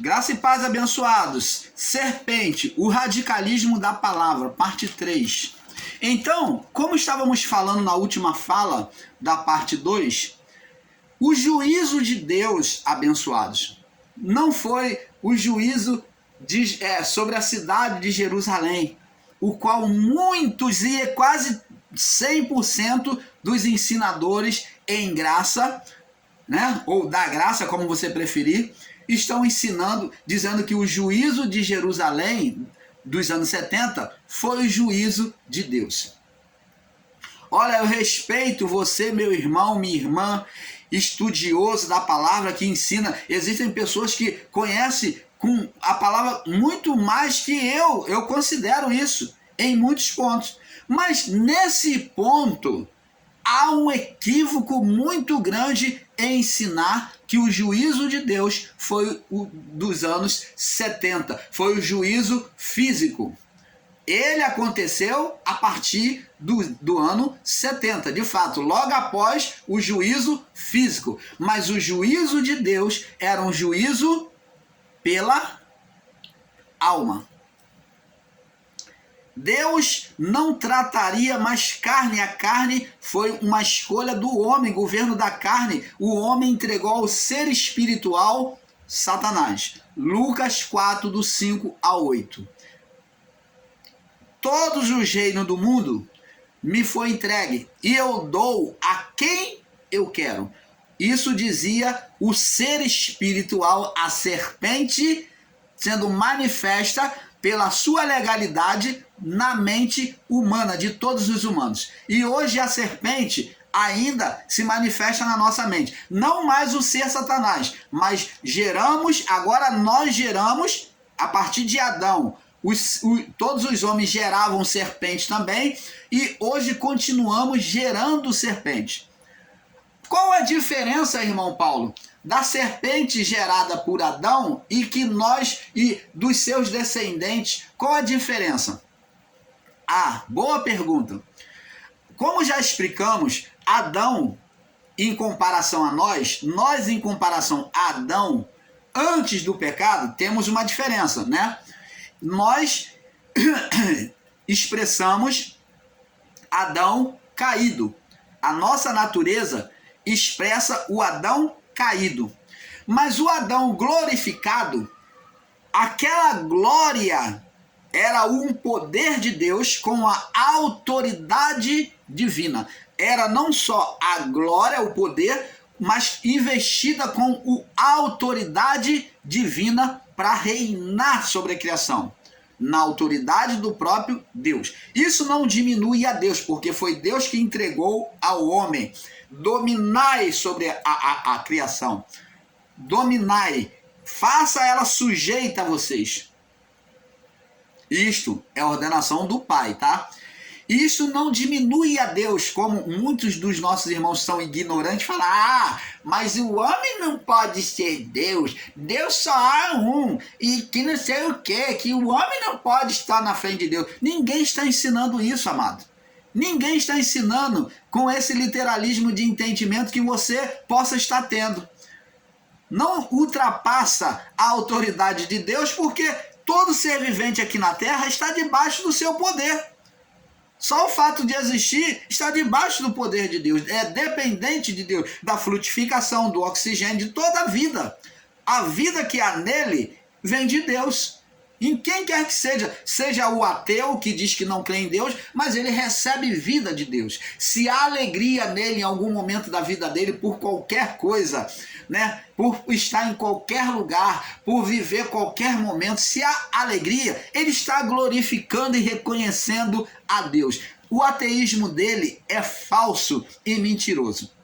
Graça e paz, abençoados. Serpente, o radicalismo da palavra, parte 3. Então, como estávamos falando na última fala da parte 2, o juízo de Deus, abençoados, não foi o juízo sobre a cidade de Jerusalém, o qual muitos e quase 100% dos ensinadores em graça, né, ou da graça, como você preferir, estão ensinando, dizendo que o juízo de Jerusalém dos anos 70 foi o juízo de Deus. Olha, eu respeito você, meu irmão, minha irmã, estudioso da palavra que ensina. Existem pessoas que conhecem com a palavra muito mais que eu. Eu considero isso em muitos pontos. Mas nesse ponto há um equívoco muito grande em ensinar que o juízo de Deus foi o dos anos 70, foi o juízo físico. Ele aconteceu a partir do ano 70, de fato, logo após o juízo físico. Mas o juízo de Deus era um juízo pela alma. Deus não trataria mais carne. A carne foi uma escolha do homem, governo da carne. O homem entregou ao ser espiritual Satanás. Lucas 4, do 5 ao 8. Todos os reinos do mundo me foi entregue e eu dou a quem eu quero. Isso dizia o ser espiritual, a serpente, sendo manifesta pela sua legalidade na mente humana, de todos os humanos. E hoje a serpente ainda se manifesta na nossa mente. Não mais o ser Satanás, mas agora nós geramos, a partir de Adão, todos os homens geravam serpente também, e hoje continuamos gerando serpente. Qual a diferença, irmão Paulo, da serpente gerada por Adão e dos seus descendentes? Qual a diferença? Boa pergunta. Como já explicamos, Adão, em comparação a nós em comparação a Adão, antes do pecado, temos uma diferença, né? Nós expressamos Adão caído. A nossa natureza expressa o Adão caído. Mas o Adão glorificado, aquela glória era um poder de Deus com a autoridade divina. Era não só a glória, o poder, mas investida com a autoridade divina para reinar sobre a criação, na autoridade do próprio Deus. Isso não diminui a Deus, porque foi Deus que entregou ao homem. Dominai sobre a criação. Dominai. Faça ela sujeita a vocês. Isto é a ordenação do Pai, tá? Isso não diminui a Deus, como muitos dos nossos irmãos são ignorantes, falam, mas o homem não pode ser Deus, Deus só há um, e que não sei o quê, que o homem não pode estar na frente de Deus. Ninguém está ensinando isso, amado. Ninguém está ensinando com esse literalismo de entendimento que você possa estar tendo. Não ultrapassa a autoridade de Deus, porque todo ser vivente aqui na Terra está debaixo do seu poder. Só o fato de existir está debaixo do poder de Deus. É dependente de Deus, da frutificação, do oxigênio, de toda a vida. A vida que há nele vem de Deus. Em quem quer que seja o ateu que diz que não crê em Deus, mas ele recebe vida de Deus. Se há alegria nele em algum momento da vida dele por qualquer coisa, né? Por estar em qualquer lugar, por viver qualquer momento, se há alegria, ele está glorificando e reconhecendo a Deus. O ateísmo dele é falso e mentiroso.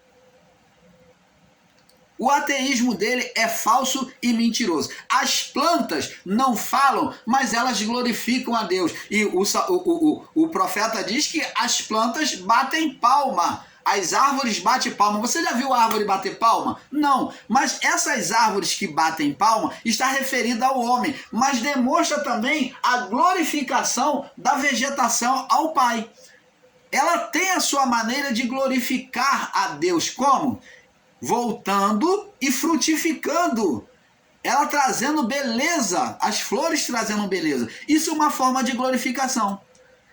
O ateísmo dele é falso e mentiroso. As plantas não falam, mas elas glorificam a Deus. E o profeta diz que as plantas batem palma. As árvores batem palma. Você já viu a árvore bater palma? Não. Mas essas árvores que batem palma está referida ao homem. Mas demonstra também a glorificação da vegetação ao Pai. Ela tem a sua maneira de glorificar a Deus. Como? Voltando e frutificando. ela trazendo beleza, as flores trazendo beleza. Isso é uma forma de glorificação.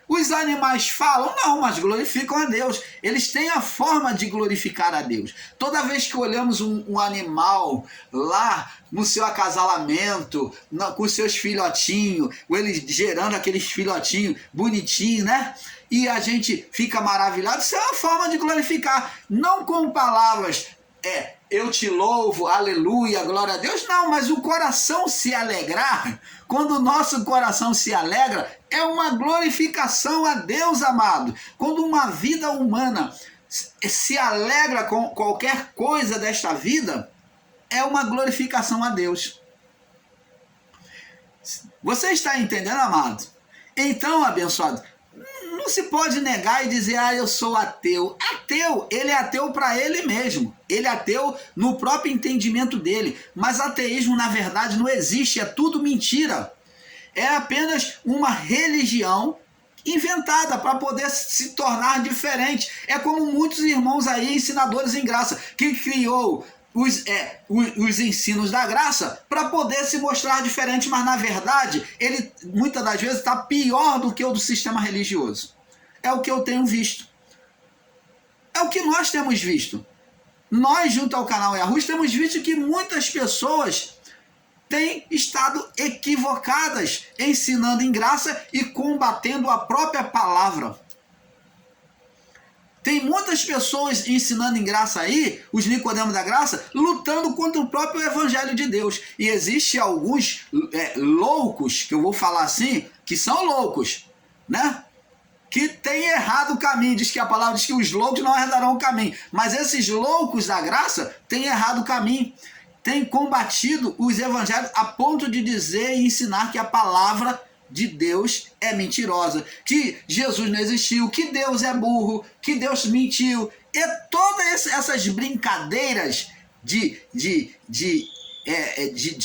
Os animais falam, não, mas glorificam a Deus. Eles têm a forma de glorificar a Deus. Toda vez que olhamos um animal lá no seu acasalamento, com seus filhotinhos, ou eles gerando aqueles filhotinhos bonitinhos, né? E a gente fica maravilhado. Isso é uma forma de glorificar. Não com palavras, eu te louvo, aleluia, glória a Deus. Não, mas o coração se alegrar, quando o nosso coração se alegra, é uma glorificação a Deus, amado. Quando uma vida humana se alegra com qualquer coisa desta vida, é uma glorificação a Deus. Você está entendendo, amado? Então, abençoado, não se pode negar e dizer, eu sou ateu. Ateu, ele é ateu para ele mesmo. Ele é ateu no próprio entendimento dele. Mas ateísmo, na verdade, não existe, é tudo mentira. É apenas uma religião inventada para poder se tornar diferente. É como muitos irmãos aí, ensinadores em graça, que criou os ensinos da graça para poder se mostrar diferente, mas na verdade ele muitas das vezes está pior do que o do sistema religioso. É o que eu tenho visto, é o que nós temos visto. Nós, junto ao canal Yahoo, temos visto que muitas pessoas têm estado equivocadas, ensinando em graça e combatendo a própria palavra. Tem muitas pessoas ensinando em graça aí, os Nicodemos da graça, lutando contra o próprio evangelho de Deus. E existe alguns loucos, que eu vou falar assim, que são loucos, né? Que têm errado o caminho. Diz que a palavra diz que os loucos não herdarão o caminho. Mas esses loucos da graça têm errado o caminho. Têm combatido os evangelhos a ponto de dizer e ensinar que a palavra de Deus é mentirosa, que Jesus não existiu, que Deus é burro, que Deus mentiu. E todas essas brincadeiras de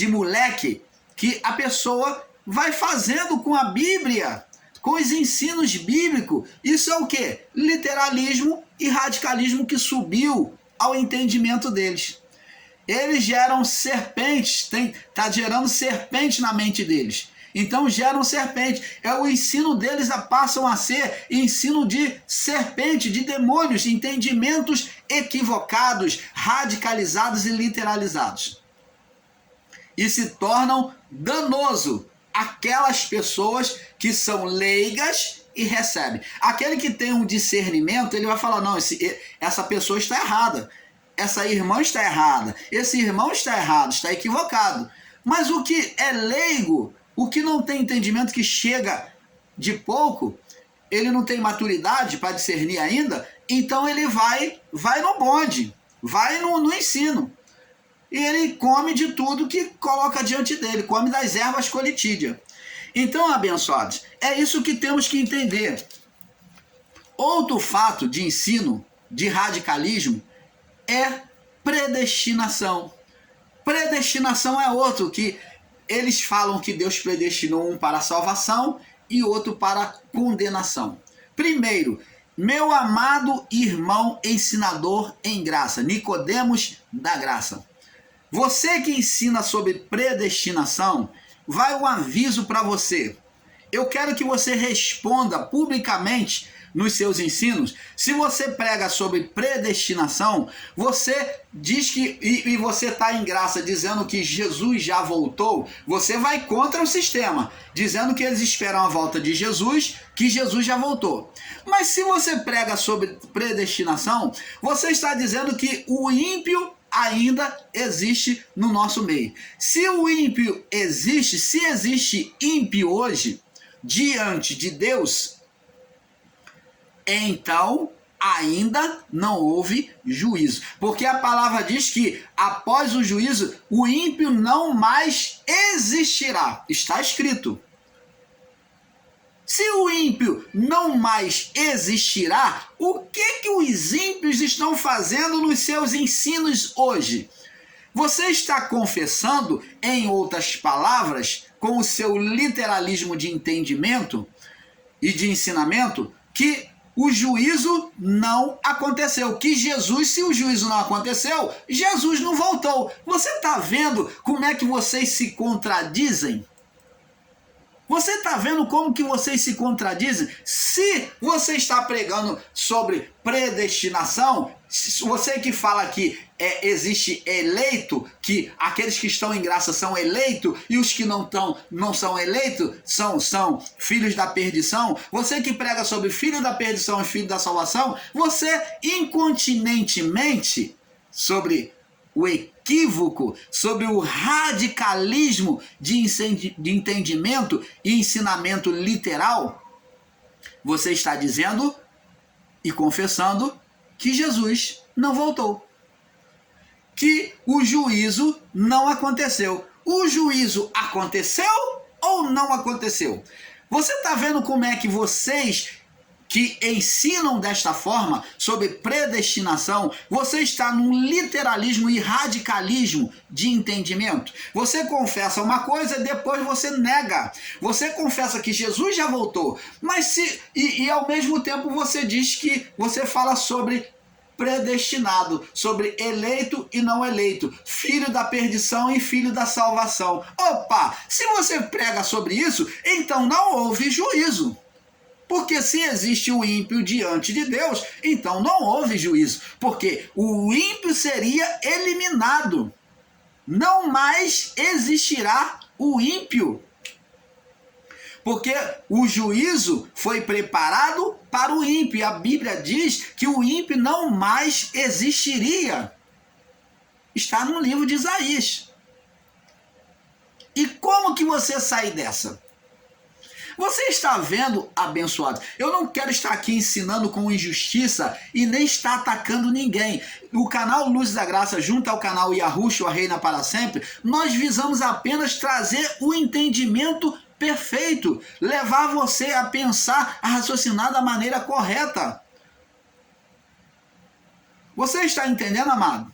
moleque que a pessoa vai fazendo com a Bíblia, com os ensinos bíblicos. Isso é o quê? Literalismo e radicalismo que subiu ao entendimento deles. Eles geram serpentes, está gerando serpente na mente deles. Então geram serpente. O ensino deles passam a ser ensino de serpente, de demônios, entendimentos equivocados, radicalizados e literalizados. E se tornam danoso aquelas pessoas que são leigas e recebem. Aquele que tem um discernimento, ele vai falar, não, essa pessoa está errada, essa irmã está errada, esse irmão está errado, está equivocado. Mas o que é leigo, o que não tem entendimento, que chega de pouco, ele não tem maturidade para discernir ainda, então ele vai no bonde, vai no ensino. E ele come de tudo que coloca diante dele, come das ervas colitídeas. Então, abençoados, é isso que temos que entender. Outro fato de ensino, de radicalismo, é predestinação. Predestinação é outro que eles falam que Deus predestinou um para a salvação e outro para a condenação. Primeiro, meu amado irmão ensinador em graça, Nicodemos da graça. Você que ensina sobre predestinação, vai um aviso para você. Eu quero que você responda publicamente nos seus ensinos. Se você prega sobre predestinação, você diz que, e você está em graça dizendo que Jesus já voltou, você vai contra o sistema, dizendo que eles esperam a volta de Jesus, que Jesus já voltou. Mas se você prega sobre predestinação, você está dizendo que o ímpio ainda existe no nosso meio. Se o ímpio existe, se existe ímpio hoje diante de Deus, então ainda não houve juízo. Porque a palavra diz que após o juízo, o ímpio não mais existirá. Está escrito. Se o ímpio não mais existirá, o que os ímpios estão fazendo nos seus ensinos hoje? Você está confessando, em outras palavras, com o seu literalismo de entendimento e de ensinamento, que o juízo não aconteceu. Que Jesus, se o juízo não aconteceu, Jesus não voltou. Você está vendo como é que vocês se contradizem? Você está vendo como que vocês se contradizem? Se você está pregando sobre predestinação, você que fala que existe eleito, que aqueles que estão em graça são eleitos e os que não são eleitos são filhos da perdição, você que prega sobre filho da perdição e filho da salvação, você incontinentemente sobre o equívoco, sobre o radicalismo de entendimento e ensinamento literal, você está dizendo e confessando que Jesus não voltou, que o juízo não aconteceu. O juízo aconteceu ou não aconteceu? Você está vendo como é que vocês que ensinam desta forma sobre predestinação, você está num literalismo e radicalismo de entendimento. Você confessa uma coisa, depois você nega. Você confessa que Jesus já voltou, mas e ao mesmo tempo você diz que você fala sobre predestinado, sobre eleito e não eleito, filho da perdição e filho da salvação. Opa, se você prega sobre isso, então não houve juízo. Porque se existe o ímpio diante de Deus, então não houve juízo. Porque o ímpio seria eliminado. Não mais existirá o ímpio. Porque o juízo foi preparado para o ímpio. E a Bíblia diz que o ímpio não mais existiria. Está no livro de Isaías. E como que você sai dessa? Você está vendo, abençoado? Eu não quero estar aqui ensinando com injustiça e nem estar atacando ninguém. O canal Luz da Graça, junto ao canal Yahushua Reina para Sempre, nós visamos apenas trazer o entendimento perfeito, levar você a pensar, a raciocinar da maneira correta. Você está entendendo, amado?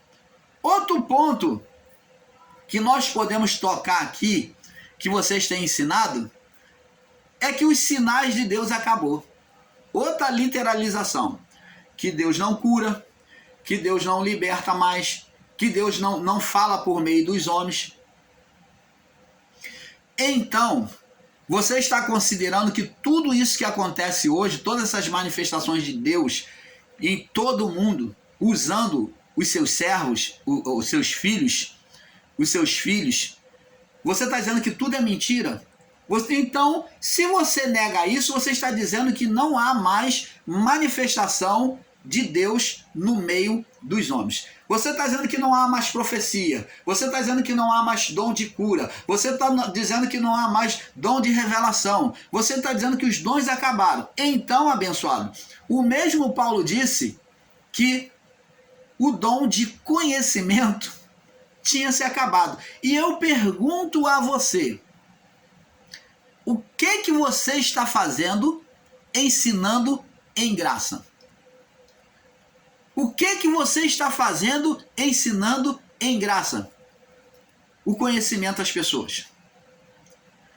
Outro ponto que nós podemos tocar aqui, que vocês têm ensinado, é que os sinais de Deus acabou. Outra literalização, que Deus não cura, que Deus não liberta mais, que Deus não fala por meio dos homens. Então, você está considerando que tudo isso que acontece hoje, todas essas manifestações de Deus em todo o mundo, usando os seus servos, os seus filhos, você está dizendo que tudo é mentira? Então, se você nega isso, você está dizendo que não há mais manifestação de Deus no meio dos homens. Você está dizendo que não há mais profecia. Você está dizendo que não há mais dom de cura. Você está dizendo que não há mais dom de revelação. Você está dizendo que os dons acabaram. Então, abençoado, o mesmo Paulo disse que o dom de conhecimento tinha se acabado. E eu pergunto a você, o que você está fazendo ensinando em graça? O que você está fazendo ensinando em graça? O conhecimento às pessoas.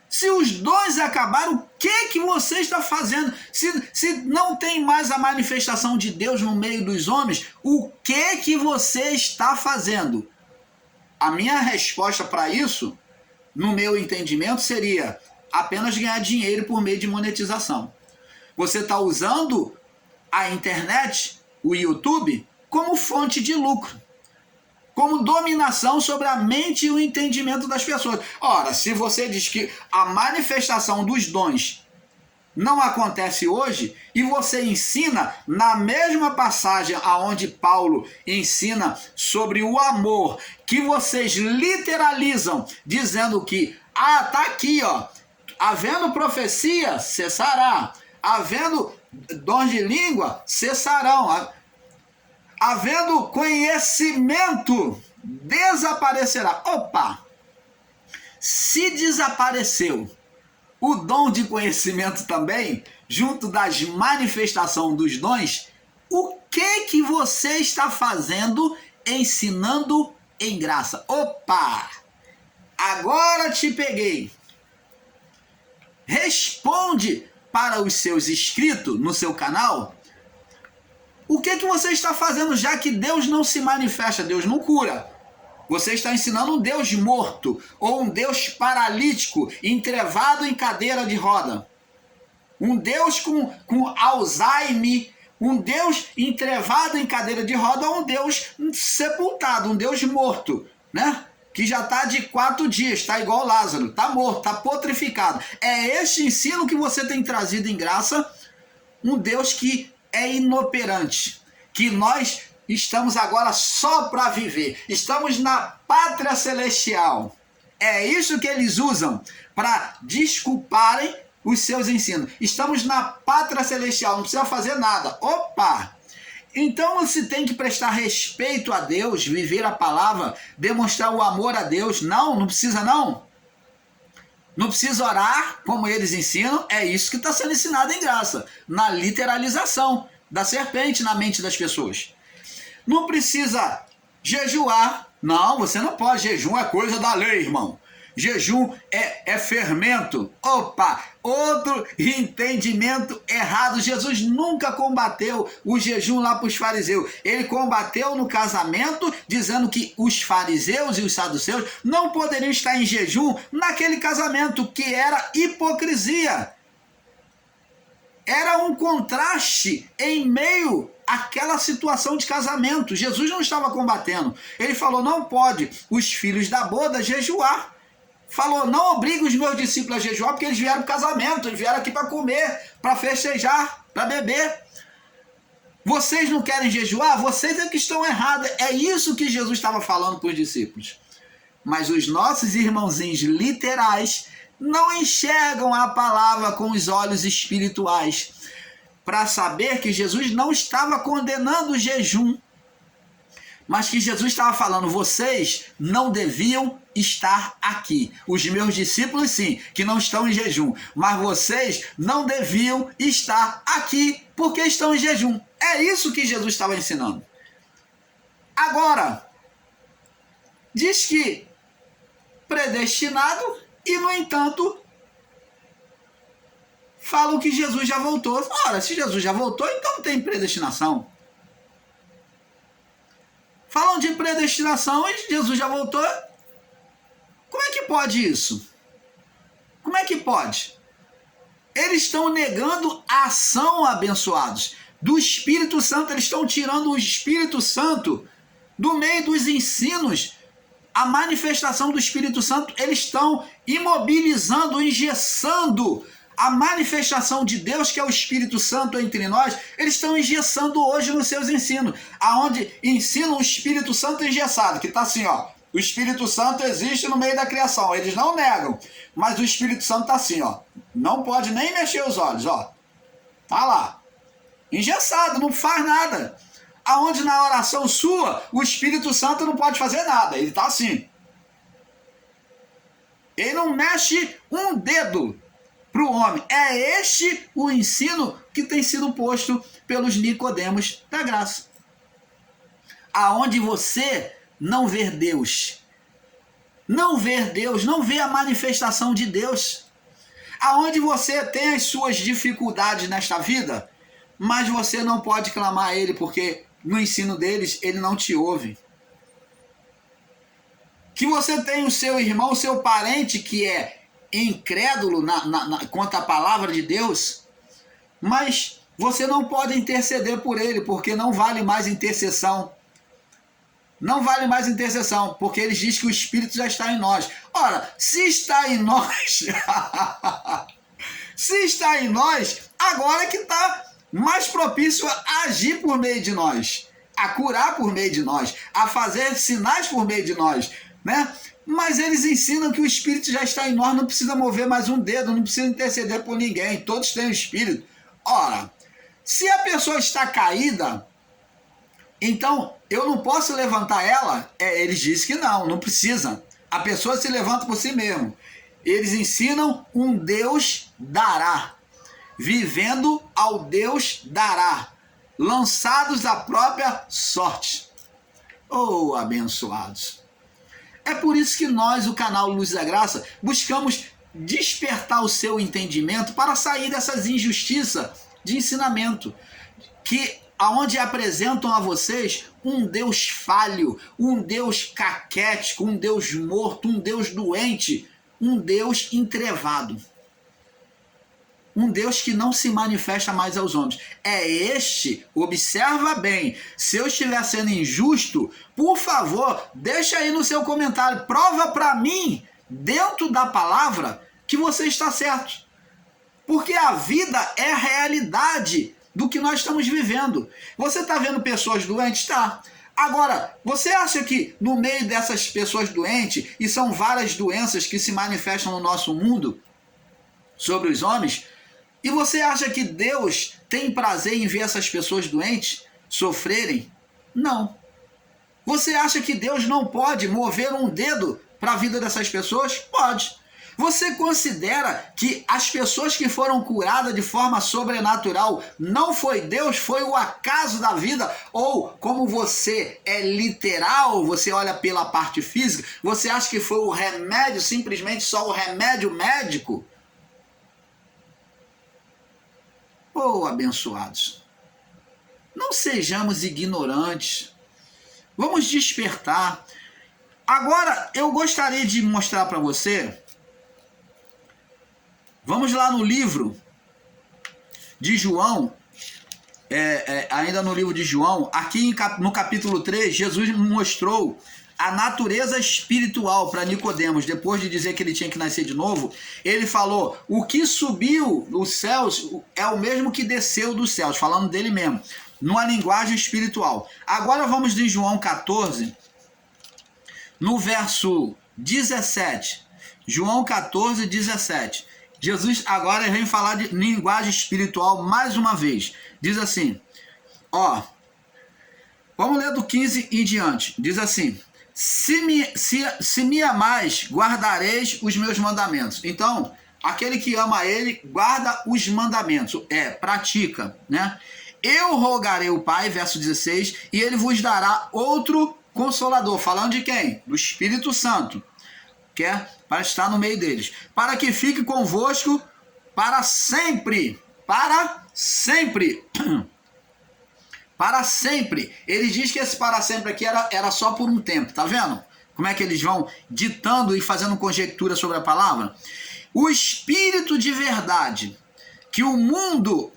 Se os dons acabaram, o que você está fazendo? Se não tem mais a manifestação de Deus no meio dos homens, o que você está fazendo? A minha resposta para isso, no meu entendimento, seria apenas ganhar dinheiro por meio de monetização. Você está usando a internet, o YouTube, como fonte de lucro, como dominação sobre a mente e o entendimento das pessoas. Ora, se você diz que a manifestação dos dons não acontece hoje, e você ensina na mesma passagem aonde Paulo ensina sobre o amor, que vocês literalizam, dizendo que, tá aqui, ó, havendo profecia, cessará. Havendo dons de língua, cessarão. Havendo conhecimento, desaparecerá. Opa! Se desapareceu o dom de conhecimento também, junto das manifestações dos dons, o que você está fazendo ensinando em graça? Opa! Agora te peguei. Responde para os seus inscritos no seu canal O que você está fazendo, já que Deus não se manifesta, Deus não cura? Você está ensinando um Deus morto, ou um Deus paralítico, entrevado em cadeira de roda. Um Deus com Alzheimer, um Deus entrevado em cadeira de roda, ou um Deus sepultado, um Deus morto, né? Que já está de 4 dias, está igual Lázaro, está morto, está potrificado. É este ensino que você tem trazido em graça, um Deus que é inoperante, que nós estamos agora só para viver, estamos na pátria celestial. É isso que eles usam para desculparem os seus ensinos. Estamos na pátria celestial, não precisa fazer nada. Opa! Então você tem que prestar respeito a Deus, viver a palavra, demonstrar o amor a Deus. Não precisa não. Não precisa orar como eles ensinam. É isso que está sendo ensinado em graça, na literalização da serpente na mente das pessoas. Não precisa jejuar. Não, você não pode. Jejum é coisa da lei, irmão. Jejum é fermento. Opa, outro entendimento errado. Jesus nunca combateu o jejum lá para os fariseus. Ele combateu no casamento, dizendo que os fariseus e os saduceus não poderiam estar em jejum naquele casamento, que era hipocrisia. Era um contraste em meio àquela situação de casamento. Jesus não estava combatendo. Ele falou, não pode os filhos da boda jejuar. Falou, não obrigue os meus discípulos a jejuar, porque eles vieram para o casamento, eles vieram aqui para comer, para festejar, para beber. Vocês não querem jejuar? Vocês é que estão errados. É isso que Jesus estava falando para os discípulos. Mas os nossos irmãozinhos literais não enxergam a palavra com os olhos espirituais, para saber que Jesus não estava condenando o jejum, mas que Jesus estava falando, vocês não deviam estar aqui. Os meus discípulos sim, que não estão em jejum, mas vocês não deviam estar aqui porque estão em jejum. É isso que Jesus estava ensinando. Agora, diz que predestinado e, no entanto, falam que Jesus já voltou. Ora, se Jesus já voltou, então não tem predestinação. Falam de predestinação e Jesus já voltou. Como é que pode isso? Como é que pode? Eles estão negando a ação, abençoados, do Espírito Santo. Eles estão tirando o Espírito Santo do meio dos ensinos. A manifestação do Espírito Santo, eles estão imobilizando, engessando a manifestação de Deus, que é o Espírito Santo entre nós. Eles estão engessando hoje nos seus ensinos, aonde ensinam o Espírito Santo engessado, que está assim, ó. O Espírito Santo existe no meio da criação, eles não negam, mas o Espírito Santo está assim, ó. Não pode nem mexer os olhos, ó. Tá lá. Engessado, não faz nada. Aonde na oração sua, o Espírito Santo não pode fazer nada, ele está assim. Ele não mexe um dedo para o homem. É este o ensino que tem sido posto pelos Nicodemos da graça. Aonde você não vê Deus, não vê Deus, não vê a manifestação de Deus. Aonde você tem as suas dificuldades nesta vida, mas você não pode clamar a Ele, porque no ensino deles, Ele não te ouve. Que você tem o seu irmão, o seu parente que é incrédulo quanto à palavra de Deus, mas você não pode interceder por ele, porque não vale mais intercessão. Não vale mais intercessão, porque eles dizem que o Espírito já está em nós. Ora, se está em nós, se está em nós, agora é que está mais propício a agir por meio de nós, a curar por meio de nós, a fazer sinais por meio de nós, né? Mas eles ensinam que o Espírito já está em nós, não precisa mover mais um dedo, não precisa interceder por ninguém, todos têm o Espírito. Ora, se a pessoa está caída, então eu não posso levantar ela? Eles dizem que não precisa. A pessoa se levanta por si mesmo. Eles ensinam um Deus dará, vivendo ao Deus dará, lançados à própria sorte. Oh, abençoados! É por isso que nós, o canal Luz da Graça, buscamos despertar o seu entendimento para sair dessas injustiças de ensinamento, que aonde apresentam a vocês um Deus falho, um Deus caquético, um Deus morto, um Deus doente, um Deus entrevado. Um Deus que não se manifesta mais aos homens. É este, observa bem, se eu estiver sendo injusto, por favor, deixa aí no seu comentário, prova para mim, dentro da palavra, que você está certo. Porque a vida é a realidade do que nós estamos vivendo. Você está vendo pessoas doentes? Tá. Agora, você acha que no meio dessas pessoas doentes, e são várias doenças que se manifestam no nosso mundo, sobre os homens, e você acha que Deus tem prazer em ver essas pessoas doentes sofrerem? Não. Você acha que Deus não pode mover um dedo para a vida dessas pessoas? Pode. Você considera que as pessoas que foram curadas de forma sobrenatural não foi Deus, foi o acaso da vida? Ou, como você é literal, você olha pela parte física, você acha que foi o remédio, simplesmente só o remédio médico? Oh, abençoados, não sejamos ignorantes, vamos despertar. Agora, eu gostaria de mostrar para você, vamos lá no livro de João, ainda no livro de João, aqui no capítulo 3, Jesus mostrou a natureza espiritual para Nicodemos. Depois de dizer que ele tinha que nascer de novo, ele falou, o que subiu dos céus é o mesmo que desceu dos céus, falando dele mesmo, numa linguagem espiritual. Agora vamos em João 14, no verso 17. João 14, 17. Jesus agora vem falar de linguagem espiritual mais uma vez. Diz assim, ó, vamos ler do 15 em diante. Diz assim, se me amais, guardareis os meus mandamentos. Então, aquele que ama ele, guarda os mandamentos. Pratica, né? Eu rogarei o Pai, verso 16, e ele vos dará outro Consolador. Falando de quem? Do Espírito Santo. Que é para estar no meio deles. Para que fique convosco para sempre. Para sempre. Para sempre. Ele diz que esse para sempre aqui era só por um tempo, tá vendo? Como é que eles vão ditando e fazendo conjectura sobre a palavra? O Espírito de verdade, que o mundo...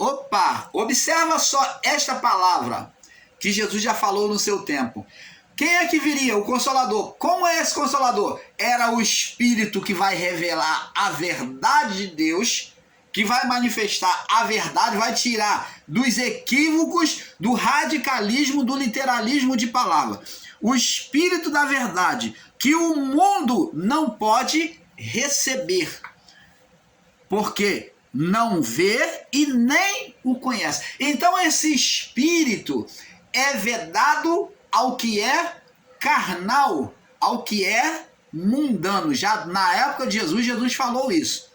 observa só esta palavra, que Jesus já falou no seu tempo. Quem é que viria? O Consolador. Como é esse Consolador? Era o Espírito que vai revelar a verdade de Deus, que vai manifestar a verdade, vai tirar dos equívocos, do radicalismo, do literalismo de palavra. O Espírito da verdade, que o mundo não pode receber, porque não vê e nem o conhece. Então esse Espírito é vedado ao que é carnal, ao que é mundano. Já na época de Jesus, Jesus falou isso.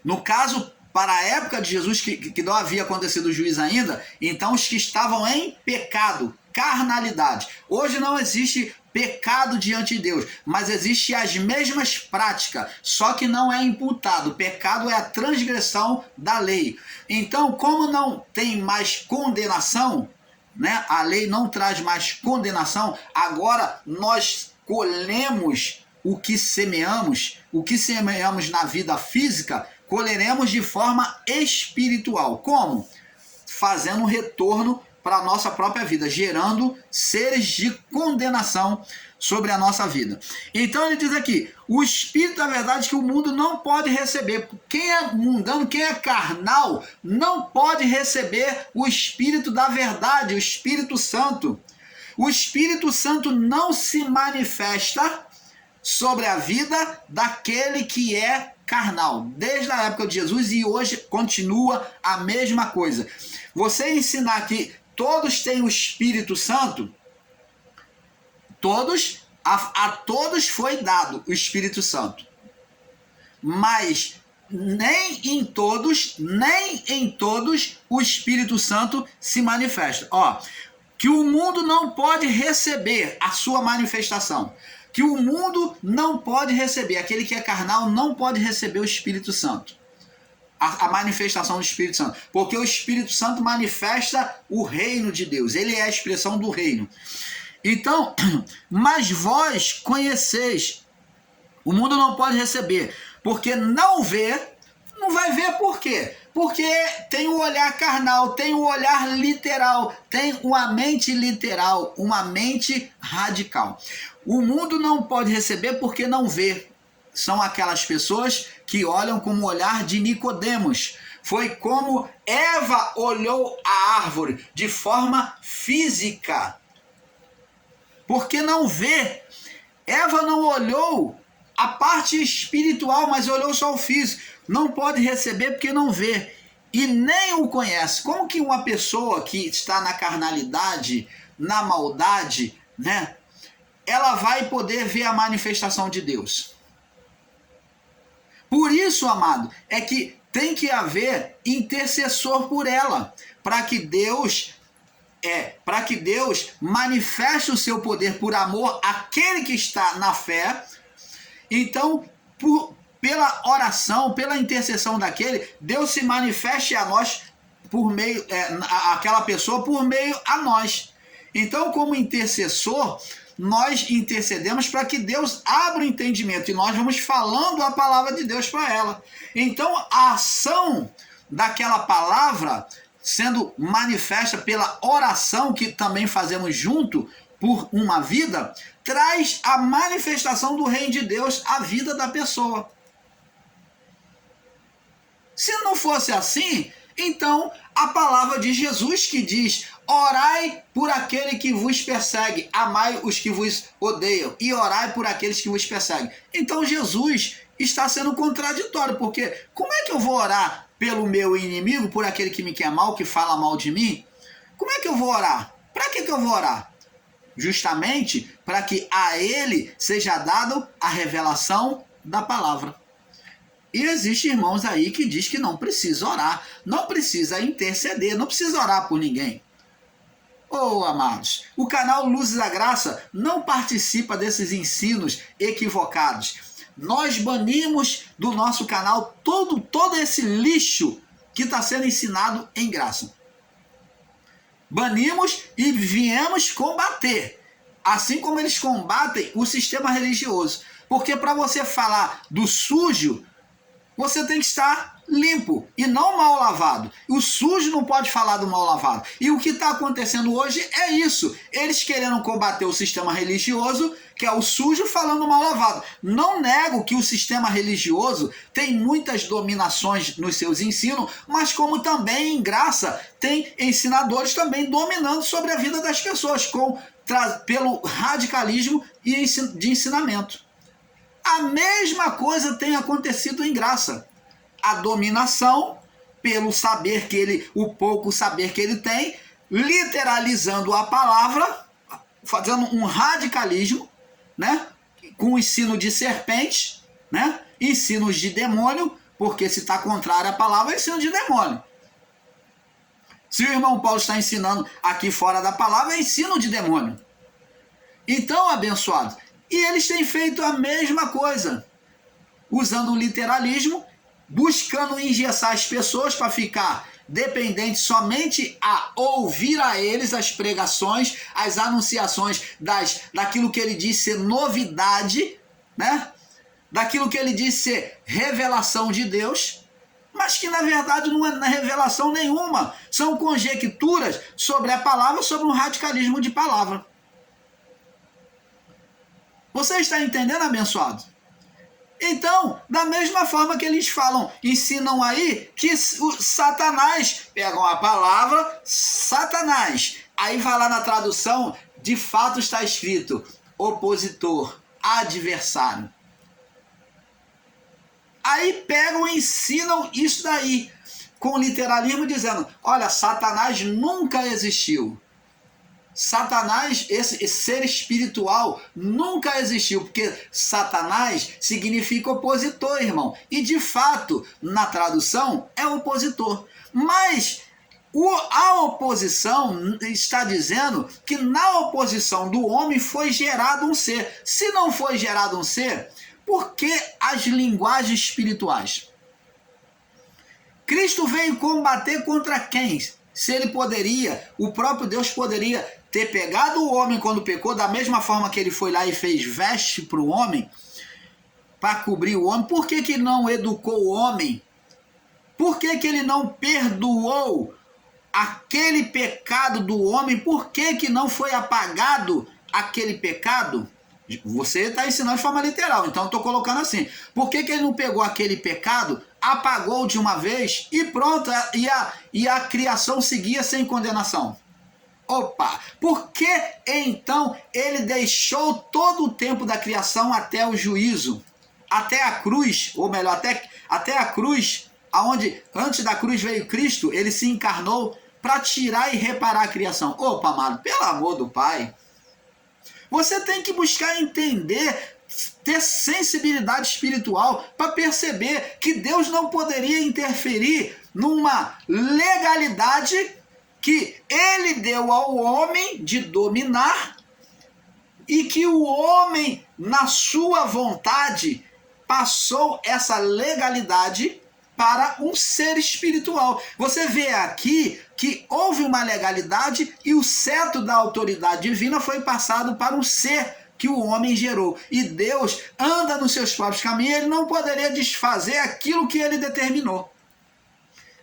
No caso, para a época de Jesus, que não havia acontecido o juízo ainda, então os que estavam em pecado, carnalidade. Hoje não existe pecado diante de Deus, mas existe as mesmas práticas, só que não é imputado. O pecado é a transgressão da lei. Então, como não tem mais condenação, né? A lei não traz mais condenação, agora nós colhemos o que semeamos na vida física, colheremos de forma espiritual. Como? Fazendo um retorno para a nossa própria vida, gerando seres de condenação sobre a nossa vida. Então ele diz aqui, o Espírito da verdade que o mundo não pode receber. Quem é mundano, quem é carnal, não pode receber o Espírito da verdade, o Espírito Santo. O Espírito Santo não se manifesta sobre a vida daquele que é carnal, desde a época de Jesus, e hoje continua a mesma coisa. Você ensinar que todos têm o Espírito Santo, a todos foi dado o Espírito Santo, mas nem em todos o Espírito Santo se manifesta. Que o mundo não pode receber a sua manifestação, que o mundo não pode receber, aquele que é carnal não pode receber o Espírito Santo. a manifestação do Espírito Santo, porque o Espírito Santo manifesta o reino de Deus, ele é a expressão do reino. Então, mas vós conheceis, o mundo não pode receber, porque não vê, não vai ver por quê? Porque tem o olhar carnal, tem o olhar literal, tem uma mente literal, uma mente radical. O mundo não pode receber porque não vê. São aquelas pessoas que olham com o olhar de Nicodemos. Foi como Eva olhou a árvore de forma física. Porque não vê. Eva não olhou a parte espiritual, mas olhou só o físico. Não pode receber porque não vê. E nem o conhece. Como que uma pessoa que está na carnalidade, na maldade, né? Ela vai poder ver a manifestação de Deus. Por isso, amado, é que tem que haver intercessor por ela, para que Deus manifeste o seu poder por amor àquele que está na fé. Então, pela oração, pela intercessão daquele, Deus se manifeste a nós por meio, aquela pessoa por meio a nós. Então, como intercessor, nós intercedemos para que Deus abra o entendimento e nós vamos falando a palavra de Deus para ela. Então, a ação daquela palavra sendo manifesta pela oração que também fazemos junto por uma vida, traz a manifestação do reino de Deus à vida da pessoa. Se não fosse assim, então a palavra de Jesus que diz: orai por aquele que vos persegue, amai os que vos odeiam e orai por aqueles que vos perseguem. Então Jesus está sendo contraditório, porque como é que eu vou orar pelo meu inimigo, por aquele que me quer mal, que fala mal de mim? Como é que eu vou orar? Para que eu vou orar? Justamente para que a ele seja dado a revelação da palavra. E existe irmãos aí que diz que não precisa orar, não precisa interceder, não precisa orar por ninguém. Oh, amados, o canal Luzes da Graça não participa desses ensinos equivocados. Nós banimos do nosso canal todo esse lixo que está sendo ensinado em graça. Banimos e viemos combater, assim como eles combatem o sistema religioso. Porque para você falar do sujo, você tem que estar limpo e não mal lavado. O sujo não pode falar do mal lavado. E o que está acontecendo hoje é isso. Eles querendo combater o sistema religioso, que é o sujo, falando mal lavado. Não nego que o sistema religioso tem muitas dominações nos seus ensinos, mas como também, em graça, tem ensinadores também dominando sobre a vida das pessoas, pelo radicalismo de ensinamento. A mesma coisa tem acontecido em graça. A dominação pelo saber o pouco saber que ele tem, literalizando a palavra, fazendo um radicalismo, né? Com o ensino de serpente, né? Ensinos de demônio, porque se está contrário à palavra, é ensino de demônio. Se o irmão Paulo está ensinando aqui fora da palavra, é ensino de demônio. Então, abençoado, e eles têm feito a mesma coisa, usando o literalismo, buscando engessar as pessoas para ficar dependentes somente a ouvir a eles as pregações, as anunciações daquilo que ele diz ser novidade, né? Daquilo que ele diz ser revelação de Deus, mas que na verdade não é revelação nenhuma, são conjecturas sobre a palavra, sobre um radicalismo de palavra. Você está entendendo, abençoado? Então, da mesma forma que eles ensinam aí que o Satanás, pegam a palavra Satanás, aí vai lá na tradução, de fato está escrito opositor, adversário. Aí pegam e ensinam isso daí, com literalismo, dizendo, olha, Satanás nunca existiu. Satanás, esse ser espiritual, nunca existiu, porque Satanás significa opositor, irmão. E de fato, na tradução, é opositor. Mas a oposição está dizendo que na oposição do homem foi gerado um ser. Se não foi gerado um ser, por que as linguagens espirituais? Cristo veio combater contra quem? Se ele poderia, o próprio Deus poderia ter pegado o homem quando pecou, da mesma forma que ele foi lá e fez veste para o homem, para cobrir o homem. Por que que não educou o homem? Por que que ele não perdoou aquele pecado do homem? Por que que não foi apagado aquele pecado? Você está ensinando de forma literal, então eu estou colocando assim. Por que que ele não pegou aquele pecado, apagou de uma vez e pronto, e a criação seguia sem condenação? Opa! Por que então ele deixou todo o tempo da criação até o juízo? Até a cruz, ou melhor, até a cruz, aonde antes da cruz veio Cristo, ele se encarnou para tirar e reparar a criação. Opa, amado, pelo amor do Pai. Você tem que buscar entender, ter sensibilidade espiritual para perceber que Deus não poderia interferir numa legalidade que ele deu ao homem de dominar e que o homem, na sua vontade, passou essa legalidade para um ser espiritual. Você vê aqui que houve uma legalidade e o cetro da autoridade divina foi passado para um ser que o homem gerou. E Deus anda nos seus próprios caminhos, ele não poderia desfazer aquilo que ele determinou.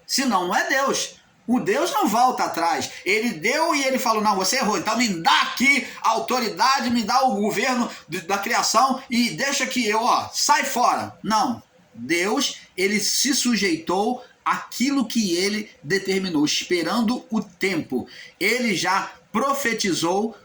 Senão não é Deus. O Deus não volta atrás. Ele deu e ele falou, não, você errou, então me dá aqui a autoridade, me dá o governo da criação e deixa que eu, sai fora. Não. Deus, ele se sujeitou àquilo que ele determinou, esperando o tempo. Ele já profetizou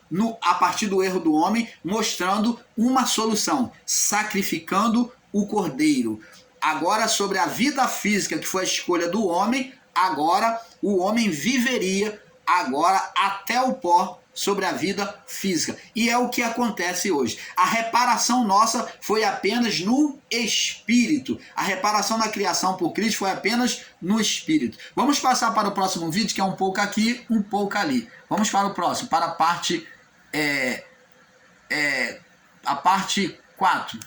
a partir do erro do homem, mostrando uma solução, sacrificando o cordeiro. Agora, sobre a vida física, que foi a escolha do homem, agora o homem viveria agora até o pó sobre a vida física. E é o que acontece hoje. A reparação nossa foi apenas no espírito. A reparação da criação por Cristo foi apenas no espírito. Vamos passar para o próximo vídeo, que é um pouco aqui, um pouco ali. Vamos para o próximo, para a parte 4.